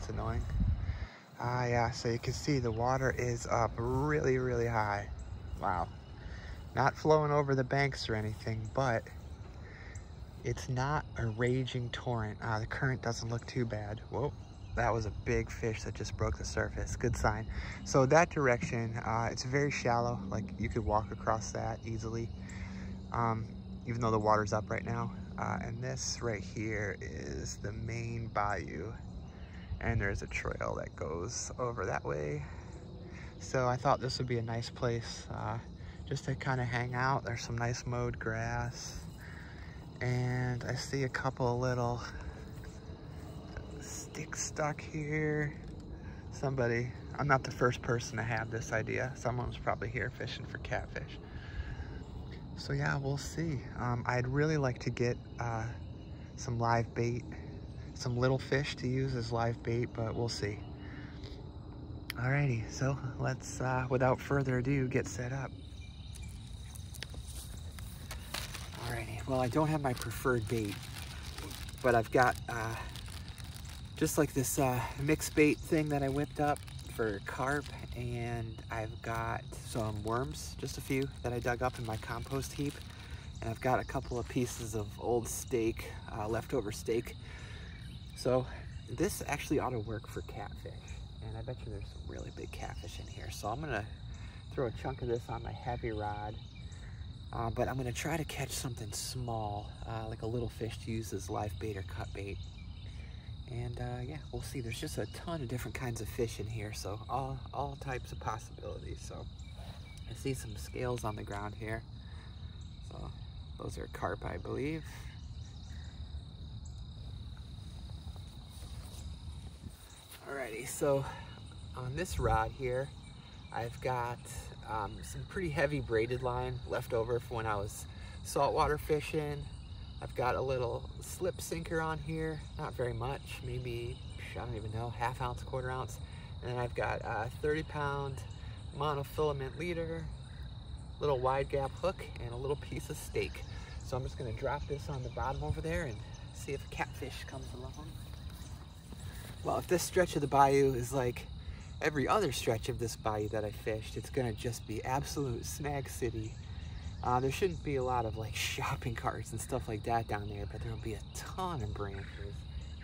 That's annoying. Ah, yeah, so you can see the water is up really, really high. Wow. Not flowing over the banks or anything, but it's not a raging torrent. The current doesn't look too bad. Whoa, that was a big fish that just broke the surface. Good sign. So that direction, it's very shallow. Like you could walk across that easily, even though the water's up right now. And this right here is the main bayou. And there's a trail that goes over that way. So I thought this would be a nice place just to kind of hang out. There's some nice mowed grass. And I see a couple of little sticks stuck here. Somebody, I'm not the first person to have this idea. Someone was probably here fishing for catfish. So yeah, we'll see. I'd really like to get some live bait, some little fish to use as live bait, but we'll see. Alrighty, so let's, without further ado, get set up. Alrighty, well, I don't have my preferred bait, but I've got just like this mixed bait thing that I whipped up for carp, and I've got some worms, just a few that I dug up in my compost heap, and I've got a couple of pieces of old steak, leftover steak. So this actually ought to work for catfish, and I bet you there's some really big catfish in here. So I'm gonna throw a chunk of this on my heavy rod, but I'm gonna try to catch something small, like a little fish to use as live bait or cut bait. And yeah, we'll see. There's just a ton of different kinds of fish in here, so all types of possibilities. So I see some scales on the ground here. So those are carp, I believe. Alrighty, so on this rod here, I've got some pretty heavy braided line left over from when I was saltwater fishing. I've got a little slip sinker on here, not very much, maybe, I don't even know, ½ ounce, ¼ ounce. And then I've got a 30-pound monofilament leader, little wide gap hook, and a little piece of steak. So I'm just gonna drop this on the bottom over there and see if a catfish comes along. Well, if this stretch of the bayou is like every other stretch of this bayou that I fished, it's gonna just be absolute snag city. There shouldn't be a lot of like shopping carts and stuff like that down there, but there'll be a ton of branches.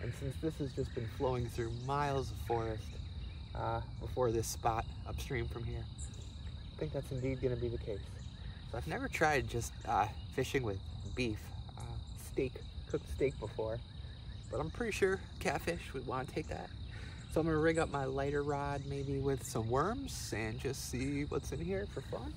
And since this has just been flowing through miles of forest before this spot upstream from here, I think that's indeed gonna be the case. So I've never tried just fishing with beef, cooked steak before, but I'm pretty sure catfish would want to take that. So I'm gonna rig up my lighter rod maybe with some worms and just see what's in here for fun.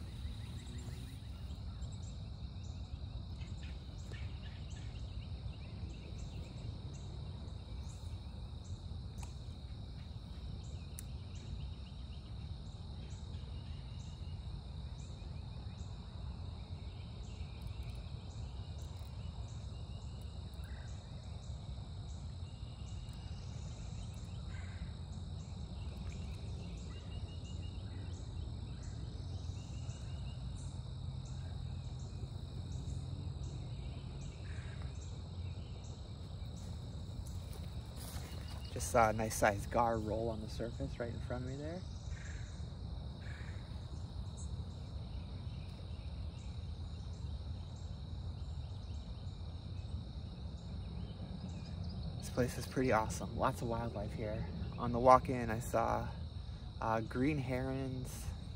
Just saw a nice sized gar roll on the surface right in front of me there. This place is pretty awesome. Lots of wildlife here. On the walk in, I saw green herons,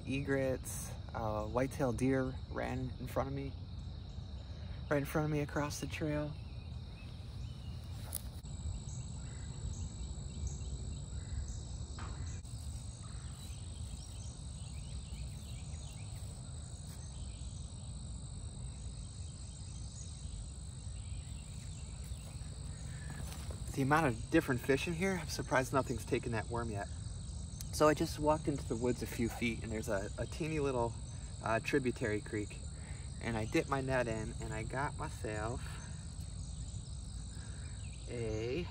egrets, white-tailed deer ran in front of me, right in front of me across the trail. The amount of different fish in here, I'm surprised nothing's taken that worm yet. So I just walked into the woods a few feet and there's a teeny little tributary creek, and I dipped my net in and I got myself a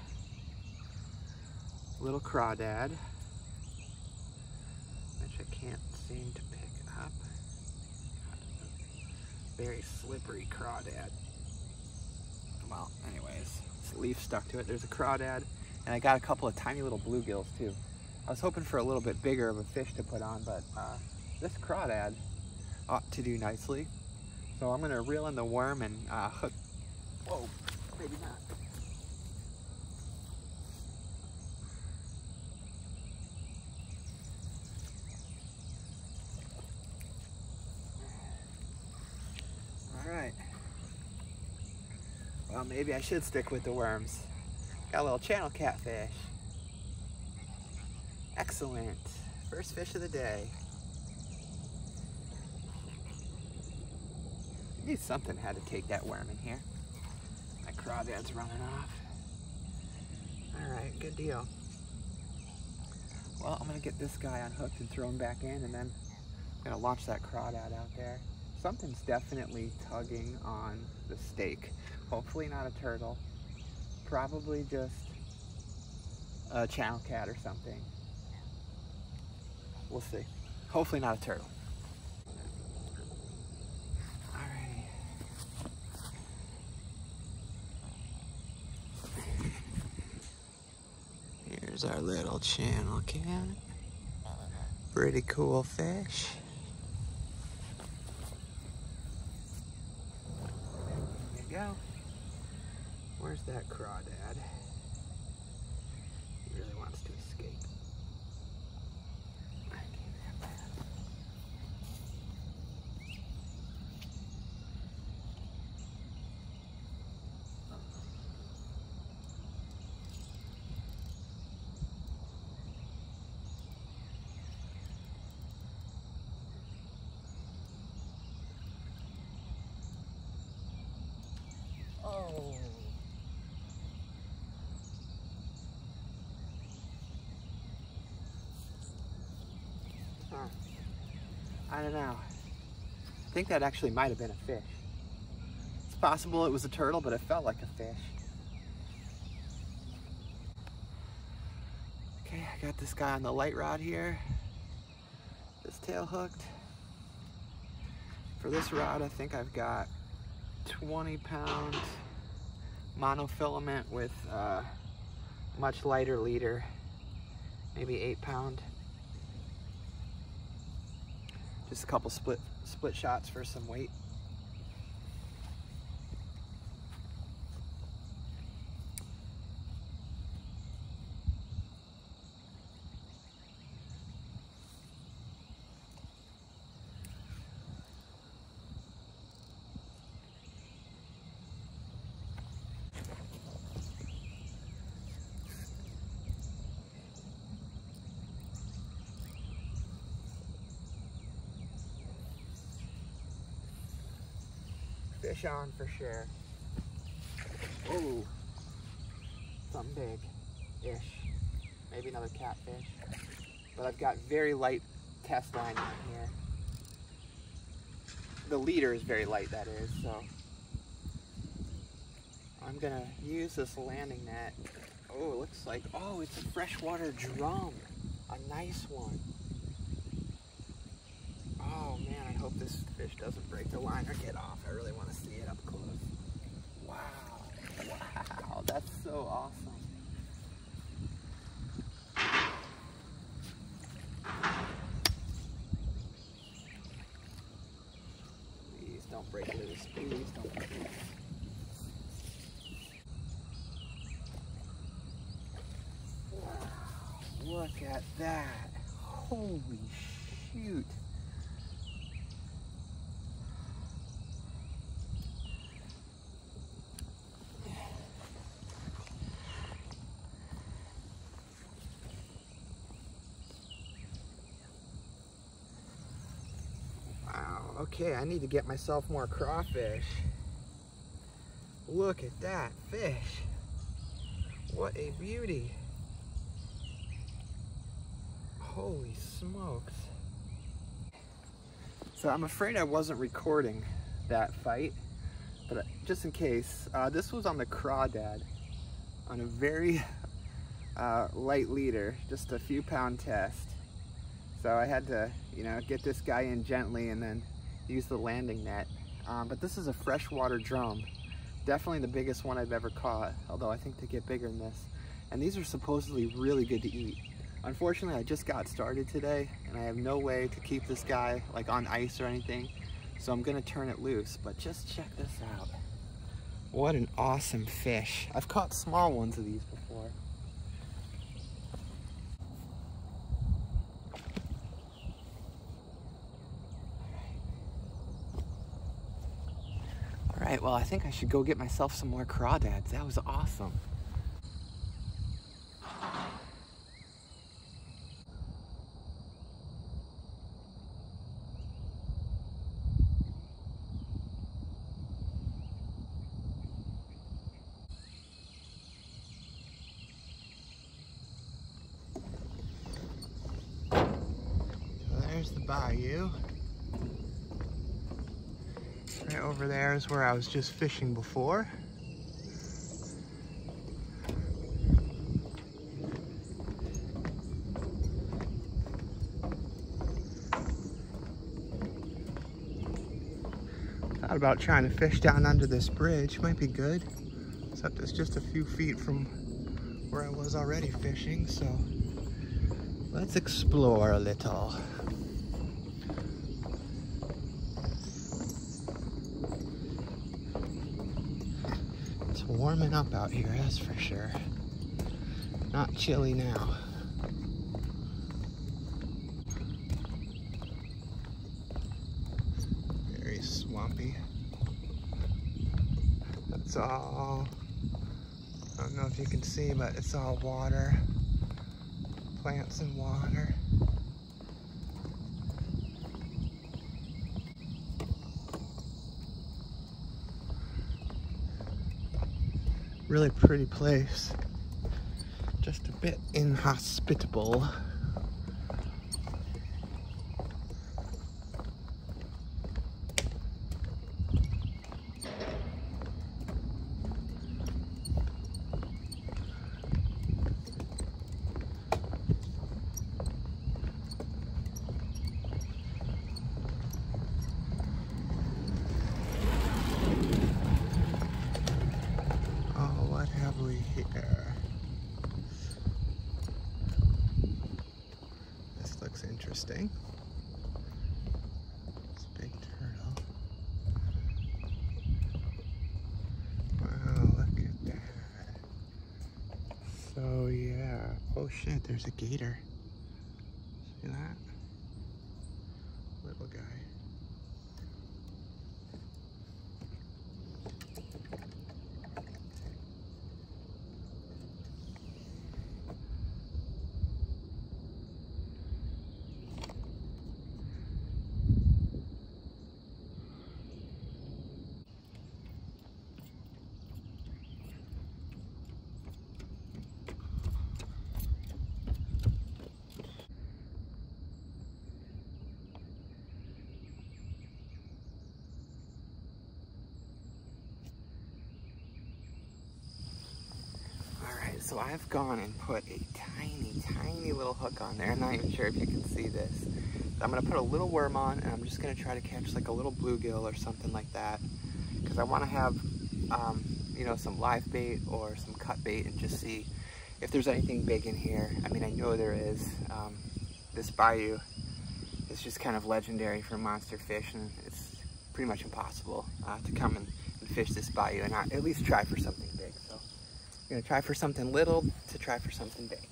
little crawdad, which I can't seem to pick up. Very slippery crawdad. Well, anyways, this leaf stuck to it. There's a crawdad And I got a couple of tiny little bluegills too. I was hoping for a little bit bigger of a fish to put on, but this crawdad ought to do nicely. So I'm gonna reel in the worm and hook. Whoa, maybe not. All right. Well, maybe I should stick with the worms. Got a little channel catfish. Excellent. First fish of the day. I knew something had to take that worm in here. My crawdad's running off. All right, good deal. Well, I'm gonna get this guy unhooked and throw him back in, and then I'm gonna launch that crawdad out there. Something's definitely tugging on the stake. Hopefully not a turtle. Probably just a channel cat or something. We'll see. Hopefully not a turtle. Alrighty. Here's our little channel cat. Pretty cool fish. There you go. Where's that crawdad? He really wants to escape. I can't have that. Oh. I don't know. I think that actually might have been a fish. It's possible it was a turtle, but it felt like a fish. Okay, I got this guy on the light rod here. This tail hooked. For this rod, I think I've got 20-pound monofilament with much lighter leader, maybe 8-pound. Just a couple split shots for some weight. Fish on for sure. Oh, something big-ish. Maybe another catfish. But I've got very light test line on here. The leader is very light, that is, so I'm gonna use this landing net. Oh, it looks like, oh, it's a freshwater drum. A nice one. Oh man, I hope this fish doesn't break the line or get off. I really want to see it up close. Wow, wow, that's so awesome. Please don't break loose, please don't break loose. Wow, look at that. Holy shoot. Okay, I need to get myself more crawfish. Look at that fish. What a beauty. Holy smokes. So I'm afraid I wasn't recording that fight, but just in case, this was on the crawdad on a very light leader, just a few pound test. So I had to, you know, get this guy in gently and then use the landing net. But this is a freshwater drum. Definitely the biggest one I've ever caught, although I think they get bigger than this. and these are supposedly really good to eat. Unfortunately, I just got started today, and I have no way to keep this guy like on ice or anything, so I'm gonna turn it loose. But just check this out. What an awesome fish. I've caught small ones of these before. All right, well, I think I should go get myself some more crawdads. That was awesome. There's the bayou. Right over there is where I was just fishing before. Thought about trying to fish down under this bridge. Might be good, except it's just a few feet from where I was already fishing, so let's explore a little. It's warming up out here, that's for sure. Not chilly now. Very swampy. That's all, I don't know if you can see, but it's all water. Plants and water. Really pretty place. Just a bit inhospitable. Here. This looks interesting. It's a big turtle. Wow, look at that. So yeah. Oh shit, there's a gator. See that? Little guy. So I've gone and put a tiny little hook on there. I'm not even sure if you can see this. I'm gonna put a little worm on, and I'm just gonna try to catch like a little bluegill or something like that, because I want to have you know, some live bait or some cut bait and just see if there's anything big in here. I mean, I know there is. This bayou is just kind of legendary for monster fish, and it's pretty much impossible to come and fish this bayou and not at least try for something big. So I'm gonna try for something little to try for something big.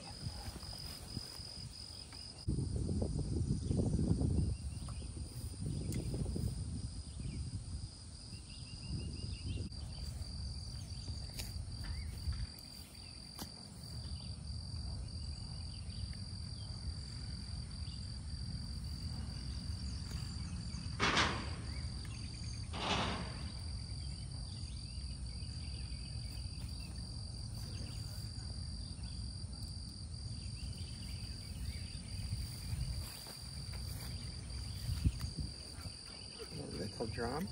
Drum.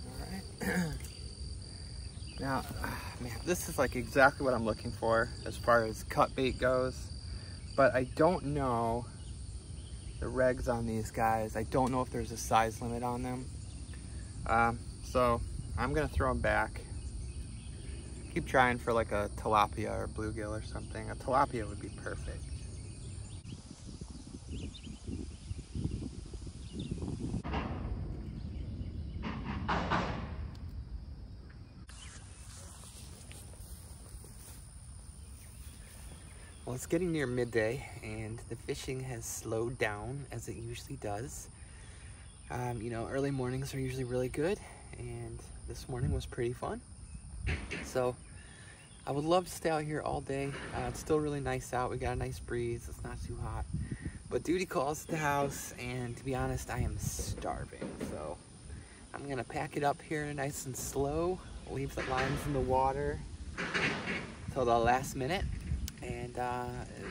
All right. Now, man, this is like exactly what I'm looking for as far as cut bait goes, but I don't know the regs on these guys. I don't know if there's a size limit on them. So I'm gonna throw them back. Keep trying for like a tilapia or bluegill or something. A tilapia would be perfect. Well, it's getting near midday and the fishing has slowed down as it usually does. You know, early mornings are usually really good, and this morning was pretty fun. So I would love to stay out here all day. It's still really nice out. We got a nice breeze. It's not too hot. But duty calls at the house, and to be honest, I am starving. So I'm gonna pack it up here nice and slow, leave the lines in the water till the last minute, and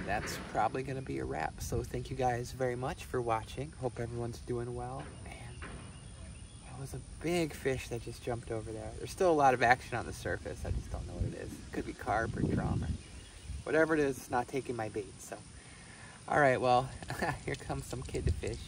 that's probably gonna be a wrap. So thank you guys very much for watching. Hope everyone's doing well. And it was a big fish that just jumped over there. There's still a lot of action on the surface. I just don't know what it is. It could be carp or drum or whatever it is. It's not taking my bait. So, all right, well, here comes some kid to fish.